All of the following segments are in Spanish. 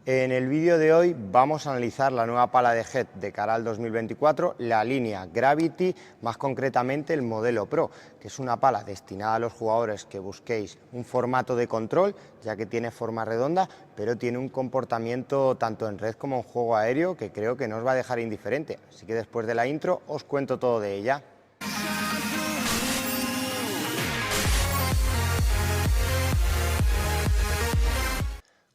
En el vídeo de hoy vamos a analizar la nueva pala de Head de cara al 2024, la línea Gravity, más concretamente el modelo Pro, que es una pala destinada a los jugadores que busquéis un formato de control, ya que tiene forma redonda, pero tiene un comportamiento tanto en red como en juego aéreo que creo que no os va a dejar indiferente. Así que después de la intro os cuento todo de ella.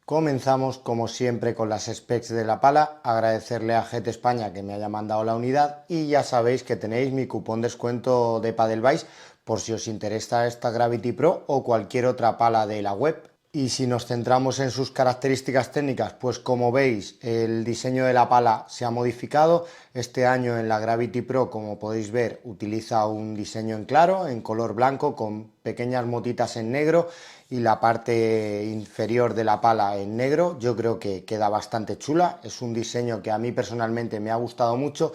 Comenzamos como siempre con las specs de la pala, agradecerle a Head España que me haya mandado la unidad y ya sabéis que tenéis mi cupón descuento de Padelbase por si os interesa esta Gravity Pro o cualquier otra pala de la web. Y si nos centramos en sus características técnicas, pues como veis el diseño de la pala se ha modificado. Este año en la Gravity Pro, como podéis ver, utiliza un diseño en claro, en color blanco, con pequeñas motitas en negro y la parte inferior de la pala en negro. Yo creo que queda bastante chula, es un diseño que a mí personalmente me ha gustado mucho.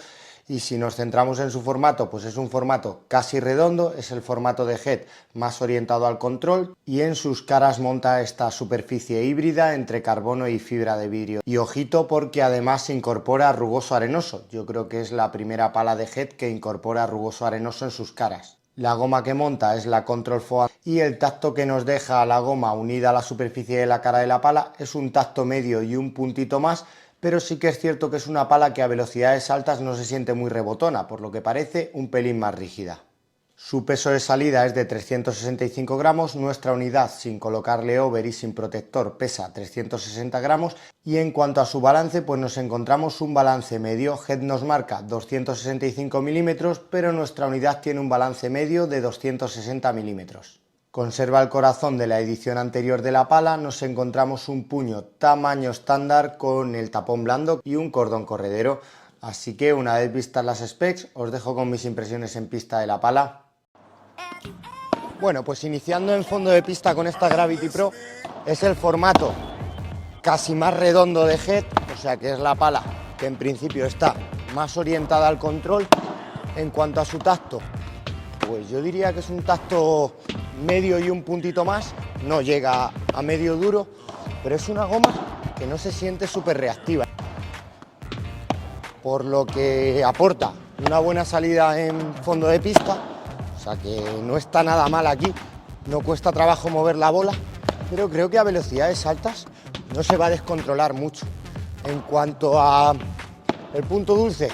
Y si nos centramos en su formato, pues es un formato casi redondo, es el formato de Head más orientado al control y en sus caras monta esta superficie híbrida entre carbono y fibra de vidrio. Y ojito porque además se incorpora rugoso arenoso, yo creo que es la primera pala de Head que incorpora rugoso arenoso en sus caras. La goma que monta es la Control Foam y el tacto que nos deja la goma unida a la superficie de la cara de la pala es un tacto medio y un puntito más, pero sí que es cierto que es una pala que a velocidades altas no se siente muy rebotona, por lo que parece un pelín más rígida. Su peso de salida es de 365 gramos, nuestra unidad sin colocarle over y sin protector pesa 360 gramos y en cuanto a su balance pues nos encontramos un balance medio. Head nos marca 265 milímetros, pero nuestra unidad tiene un balance medio de 260 milímetros. Conserva el corazón de la edición anterior de la pala, nos encontramos un puño tamaño estándar con el tapón blando y un cordón corredero. Así que una vez vistas las specs, os dejo con mis impresiones en pista de la pala. Bueno, pues iniciando en fondo de pista con esta Gravity Pro, es el formato casi más redondo de Head, o sea que es la pala que en principio está más orientada al control. En cuanto a su tacto, pues yo diría que es un tacto medio y un puntito más, no llega a medio duro, pero es una goma que no se siente súper reactiva, por lo que aporta una buena salida en fondo de pista, o sea que no está nada mal aquí, no cuesta trabajo mover la bola, pero creo que a velocidades altas no se va a descontrolar mucho. En cuanto a el punto dulce,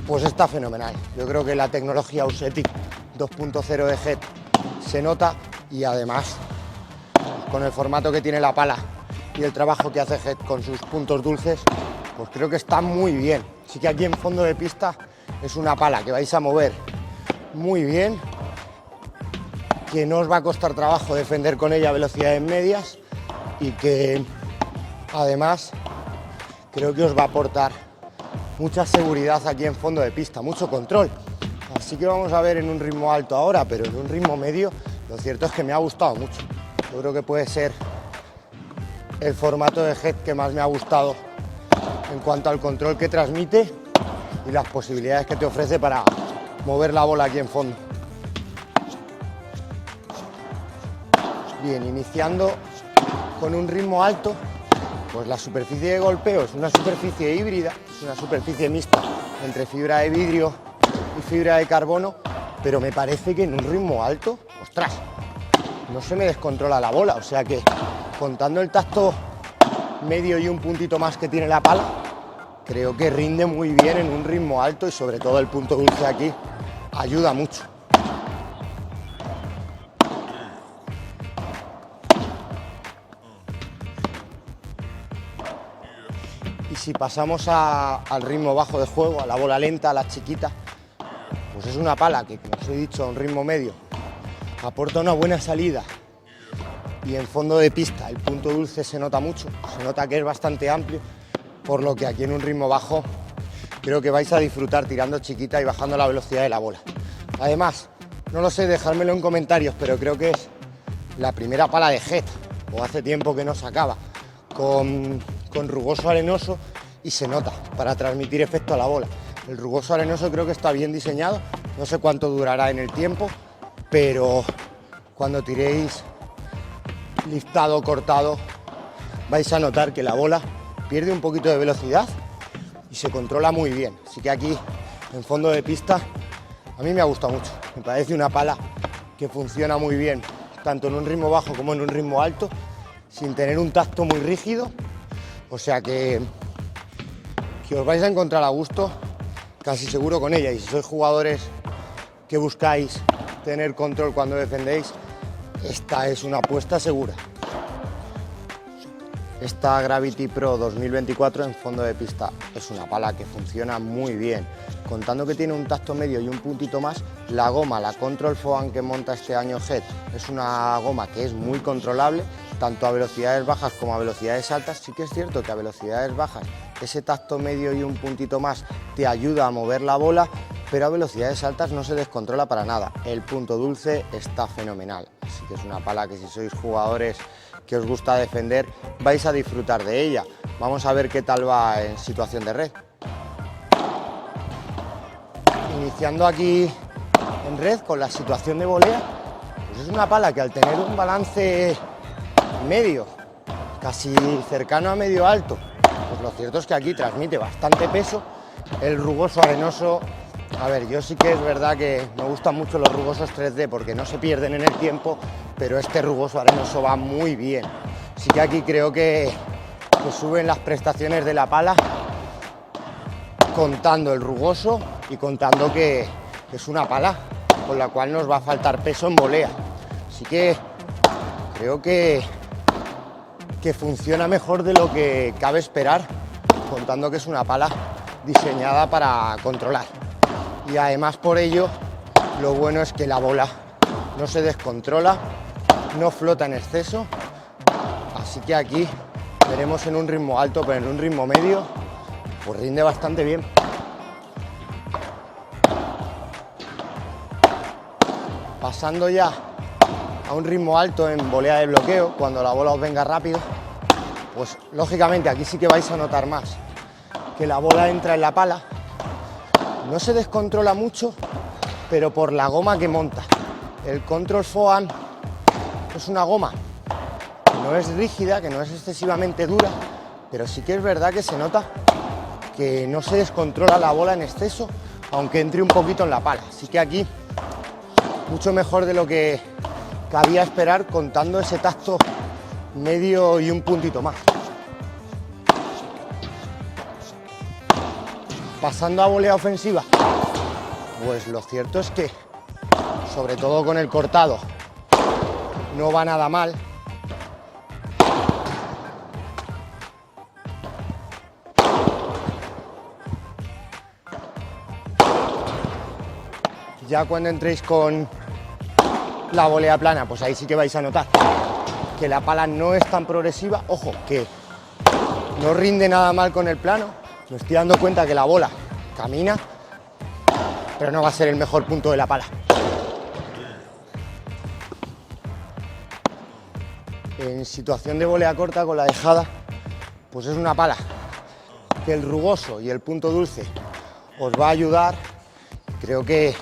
pues está fenomenal. Yo creo que la tecnología Ausetic 2.0 de Head se nota y además con el formato que tiene la pala y el trabajo que hace Head con sus puntos dulces, pues creo que está muy bien. Así que aquí en fondo de pista es una pala que vais a mover muy bien, que no os va a costar trabajo defender con ella a velocidades medias y que además creo que os va a aportar mucha seguridad aquí en fondo de pista, mucho control. Así que vamos a ver en un ritmo alto ahora, pero en un ritmo medio, lo cierto es que me ha gustado mucho. Yo creo que puede ser el formato de Head que más me ha gustado en cuanto al control que transmite y las posibilidades que te ofrece para mover la bola aquí en fondo. Bien, iniciando con un ritmo alto, pues la superficie de golpeo es una superficie híbrida, es una superficie mixta entre fibra de vidrio y fibra de carbono, pero me parece que en un ritmo alto, ostras, no se me descontrola la bola, o sea que contando el tacto medio y un puntito más que tiene la pala, creo que rinde muy bien en un ritmo alto y sobre todo el punto dulce aquí ayuda mucho. Y si pasamos al ritmo bajo de juego, a la bola lenta, a la chiquita, pues es una pala que, como os he dicho, a un ritmo medio aporta una buena salida y en fondo de pista el punto dulce se nota mucho, se nota que es bastante amplio, por lo que aquí en un ritmo bajo creo que vais a disfrutar tirando chiquita y bajando la velocidad de la bola. Además, no lo sé, dejármelo en comentarios, pero creo que es la primera pala de Head, o hace tiempo que no sacaba, con rugoso arenoso y se nota para transmitir efecto a la bola. El rugoso arenoso creo que está bien diseñado, no sé cuánto durará en el tiempo, pero cuando tiréis liftado, cortado, vais a notar que la bola pierde un poquito de velocidad y se controla muy bien. Así que aquí, en fondo de pista, a mí me ha gustado mucho. Me parece una pala que funciona muy bien, tanto en un ritmo bajo como en un ritmo alto, sin tener un tacto muy rígido. O sea que os vais a encontrar a gusto, casi seguro, con ella. Y si sois jugadores que buscáis tener control cuando defendéis, esta es una apuesta segura. Esta Gravity Pro 2024 en fondo de pista es una pala que funciona muy bien. Contando que tiene un tacto medio y un puntito más, la goma, la Control Foam que monta este año Head, es una goma que es muy controlable, tanto a velocidades bajas como a velocidades altas. Sí que es cierto que a velocidades bajas ese tacto medio y un puntito más te ayuda a mover la bola, pero a velocidades altas no se descontrola para nada. El punto dulce está fenomenal, así que es una pala que si sois jugadores que os gusta defender, vais a disfrutar de ella. Vamos a ver qué tal va en situación de red. Iniciando aquí en red con la situación de volea, pues es una pala que al tener un balance medio, casi cercano a medio alto, pues lo cierto es que aquí transmite bastante peso. El rugoso arenoso, a ver, yo sí que es verdad que me gustan mucho los rugosos 3D porque no se pierden en el tiempo, pero este rugoso arenoso va muy bien. Así que aquí creo que suben las prestaciones de la pala, contando el rugoso y contando que es una pala con la cual nos va a faltar peso en volea. Así que creo que funciona mejor de lo que cabe esperar, contando que es una pala diseñada para controlar. Y además por ello, lo bueno es que la bola no se descontrola, no flota en exceso, así que aquí veremos en un ritmo alto, pero en un ritmo medio, pues rinde bastante bien. Pasando ya a un ritmo alto en volea de bloqueo, cuando la bola os venga rápido, pues lógicamente aquí sí que vais a notar más que la bola entra en la pala, no se descontrola mucho, pero por la goma que monta. El Control Foam es una goma que no es rígida, que no es excesivamente dura, pero sí que es verdad que se nota que no se descontrola la bola en exceso, aunque entre un poquito en la pala. Así que aquí mucho mejor de lo que cabía esperar, contando ese tacto medio y un puntito más. Pasando a volea ofensiva, pues lo cierto es que, sobre todo con el cortado, no va nada mal. Ya cuando entréis con la volea plana, pues ahí sí que vais a notar que la pala no es tan progresiva. Ojo, que no rinde nada mal con el plano. Me estoy dando cuenta que la bola camina, pero no va a ser el mejor punto de la pala. En situación de volea corta con la dejada, pues es una pala que el rugoso y el punto dulce os va a ayudar. Creo que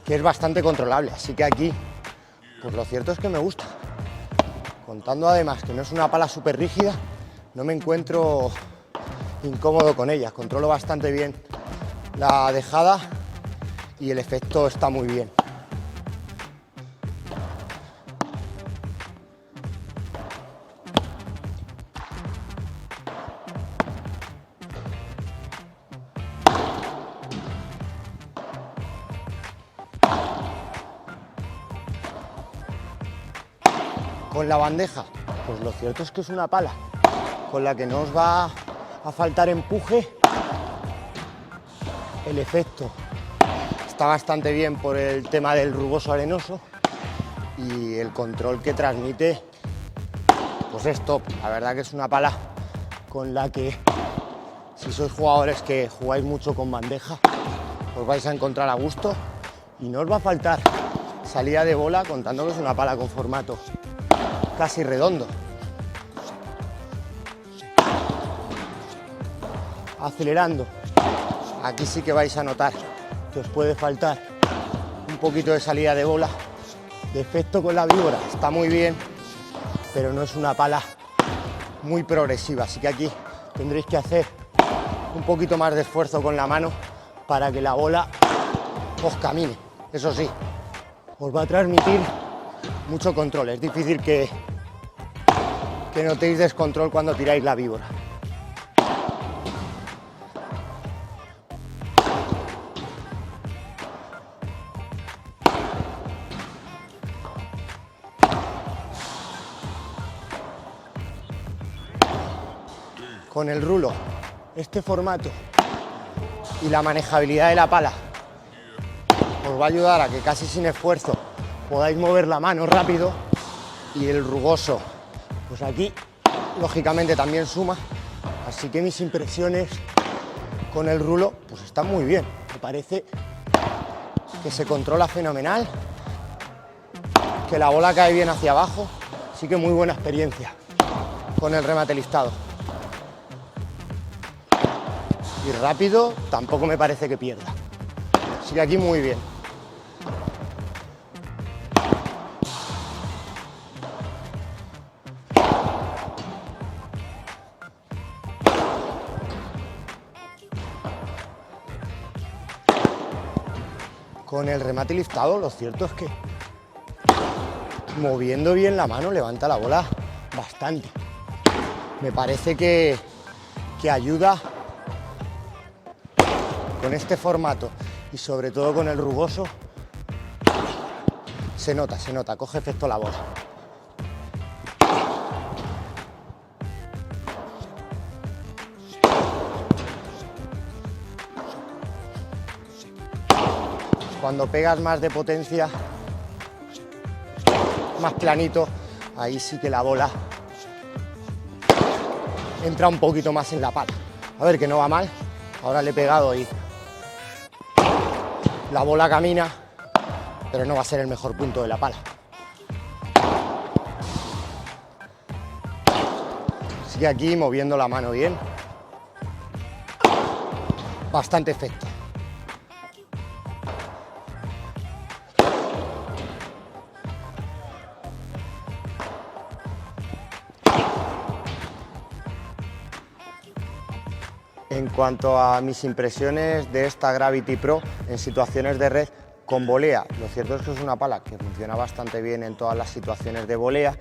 es bastante controlable, así que aquí pues lo cierto es que me gusta. Contando además que no es una pala súper rígida, no me encuentro incómodo con ella, controlo bastante bien la dejada y el efecto está muy bien. Con la bandeja, pues lo cierto es que es una pala con la que no os va a faltar empuje. El efecto está bastante bien por el tema del rugoso arenoso y el control que transmite, pues es top. La verdad que es una pala con la que, si sois jugadores que jugáis mucho con bandeja, os vais a encontrar a gusto y no os va a faltar salida de bola, contando que es una pala con formato casi redondo. Acelerando, aquí sí que vais a notar que os puede faltar un poquito de salida de bola. De efecto con la víbora está muy bien, pero no es una pala muy progresiva, así que aquí tendréis que hacer un poquito más de esfuerzo con la mano para que la bola os camine. Eso sí, os va a transmitir mucho control, es difícil que notéis descontrol cuando tiráis la víbora. Con el rulo, este formato y la manejabilidad de la pala os va a ayudar a que casi sin esfuerzo podáis mover la mano rápido, y el rugoso, pues aquí lógicamente también suma, así que mis impresiones con el rulo pues están muy bien, me parece que se controla fenomenal, que la bola cae bien hacia abajo, así que muy buena experiencia con el remate listado. Y rápido tampoco me parece que pierda, así que aquí muy bien. Con el remate liftado, lo cierto es que moviendo bien la mano levanta la bola bastante. Me parece que ayuda con este formato y sobre todo con el rugoso. Se nota, coge efecto la bola. Cuando pegas más de potencia, más planito, ahí sí que la bola entra un poquito más en la pala. A ver, que no va mal, ahora le he pegado y la bola camina, pero no va a ser el mejor punto de la pala. Así que aquí moviendo la mano bien, bastante efecto. En cuanto a mis impresiones de esta Gravity Pro en situaciones de red con volea, lo cierto es que es una pala que funciona bastante bien en todas las situaciones de volea.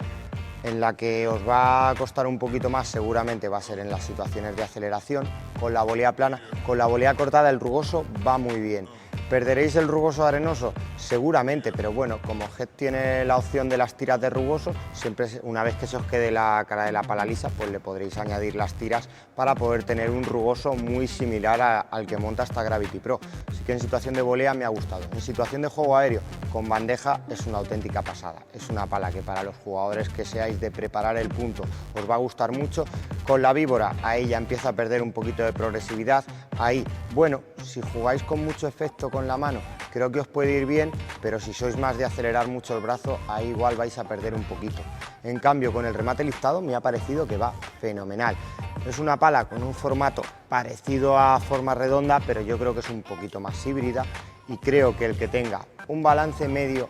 En la que os va a costar un poquito más seguramente va a ser en las situaciones de aceleración, con la volea plana. Con la volea cortada el rugoso va muy bien. ¿Perderéis el rugoso arenoso? Seguramente, pero bueno, como Head tiene la opción de las tiras de rugoso, siempre una vez que se os quede la cara de la pala lisa, pues le podréis añadir las tiras para poder tener un rugoso muy similar al que monta esta Gravity Pro. Así que en situación de volea me ha gustado. En situación de juego aéreo, con bandeja es una auténtica pasada. Es una pala que para los jugadores que seáis de preparar el punto os va a gustar mucho. Con la víbora, ahí ya empieza a perder un poquito de progresividad. Ahí, bueno, si jugáis con mucho efecto con la mano, creo que os puede ir bien, pero si sois más de acelerar mucho el brazo, ahí igual vais a perder un poquito. En cambio, con el remate liftado me ha parecido que va fenomenal. Es una pala con un formato parecido a forma redonda, pero yo creo que es un poquito más híbrida, y creo que el que tenga un balance medio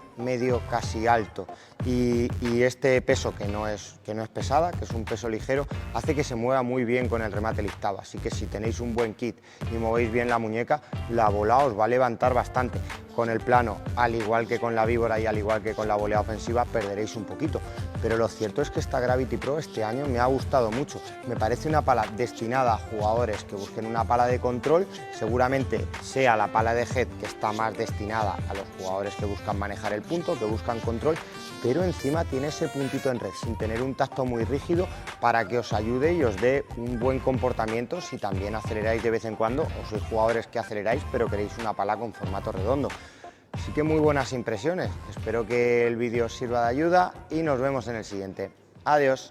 casi alto y este peso que no es pesada, que es un peso ligero, hace que se mueva muy bien con el remate liftado. Así que si tenéis un buen kit y movéis bien la muñeca, la bola os va a levantar bastante. Con el plano, al igual que con la víbora y al igual que con la volea ofensiva, perderéis un poquito. Pero lo cierto es que esta Gravity Pro este año me ha gustado mucho. Me parece una pala destinada a jugadores que busquen una pala de control. Seguramente sea la pala de Head que está más destinada a los jugadores que buscan manejar el punto, que buscan control, pero encima tiene ese puntito en red, sin tener un tacto muy rígido, para que os ayude y os dé un buen comportamiento si también aceleráis de vez en cuando, o sois jugadores que aceleráis pero queréis una pala con formato redondo. Así que muy buenas impresiones, espero que el vídeo os sirva de ayuda y nos vemos en el siguiente. Adiós.